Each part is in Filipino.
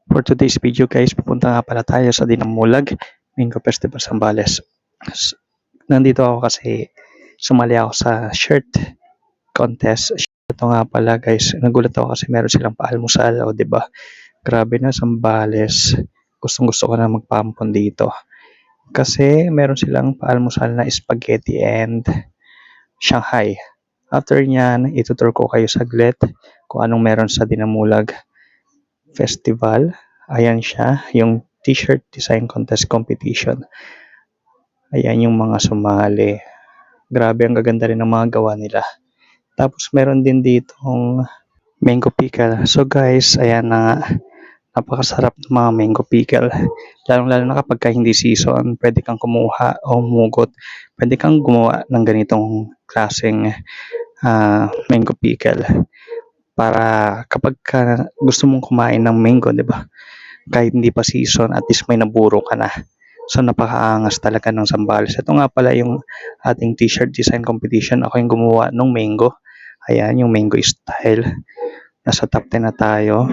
For today's video guys, pupunta nga pala tayo sa Dinamulag Mango Festival Zambales. Nandito ako kasi sumali ako sa shirt contest. Ito nga pala guys, nagulat ako kasi meron silang paalmusal. O diba, grabe na Zambales. Gustong gusto ko na magpampon dito. Kasi meron silang paalmusal na spaghetti and Shanghai. After nyan, itutur ko kayo saglit kung anong meron sa Dinamulag Festival. Ayan siya, yung t-shirt design contest competition. Ayan yung mga sumali. Grabe, ang gaganda rin ng mga gawa nila. Tapos meron din ditong mango pickle. So guys, ayan na, napakasarap ng mga mango pickle. Lalo na kapag hindi season, pwede kang kumuha o humugot. Pwede kang gumawa ng ganitong klaseng mango pickle. Para kapag gusto mong kumain ng mango, di ba? Kahit hindi pa season, at least may naburo ka na. So napakaangas talaga ng Zambales. Ito nga pala yung ating t-shirt design competition. Ako yung gumawa ng mango. Ayan, yung mango style. Nasa top 10 na tayo.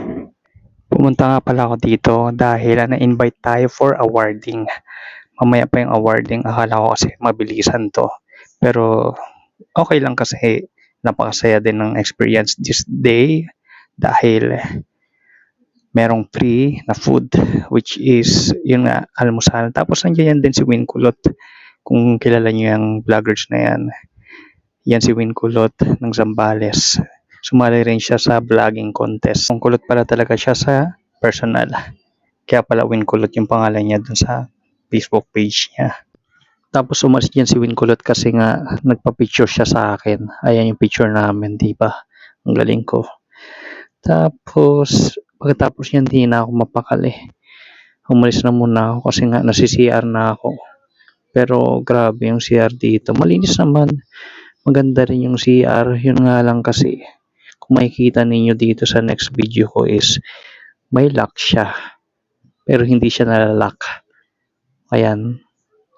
Pumunta nga pala ako dito dahil na-invite tayo for awarding. Mamaya pa yung awarding. Akala ko kasi mabilisan to. Pero okay lang kasi napakasaya din ng experience this day dahil merong free na food, which is yun nga, almusal. Tapos nandiyan din si Win Kulot. Kung kilala niyo yung vloggers na yan, yan si Win Kulot ng Zambales. Sumali rin siya sa vlogging contest. Ang kulot pala talaga siya sa personal. Kaya pala Win Kulot yung pangalan niya dun sa Facebook page niya. Tapos umalis dyan si Win Kulot kasi nga nagpa-picture siya sa akin. Ayan yung picture namin, di ba? Ang galing ko. Tapos pagkatapos niyan, hindi na ako mapakali. Umalis na muna ako kasi nga nasi-CR na ako. Pero grabe yung CR dito. Malinis naman. Maganda rin yung CR. Yun nga lang kasi, kung makikita ninyo dito sa next video ko is, may lock siya. Pero hindi siya nalalak. Ayan.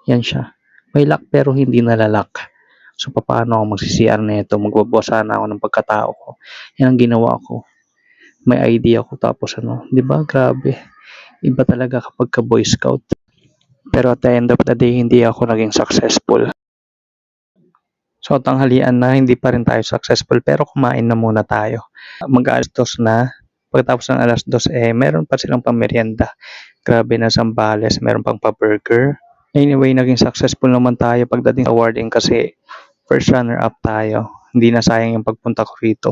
Yan siya. May lock pero hindi nalalak. So, paano ako magsi-CR na ito? Magbabawa sana ako ng pagkatao ko. Yan ang ginawa ko. May idea ko tapos di ba? Grabe. Iba talaga kapag ka Boy Scout. Pero at the end of the day, hindi ako naging successful. So tanghalian na, hindi pa rin tayo successful pero kumain na muna tayo. Mag-alas 2 na. Pagkatapos ng alas 2, meron pa silang pamerienda. Grabe na Zambales, meron pang pa-burger. Anyway, naging successful naman tayo pagdating sa awarding kasi first runner up tayo. Hindi na sayang yung pagpunta ko rito.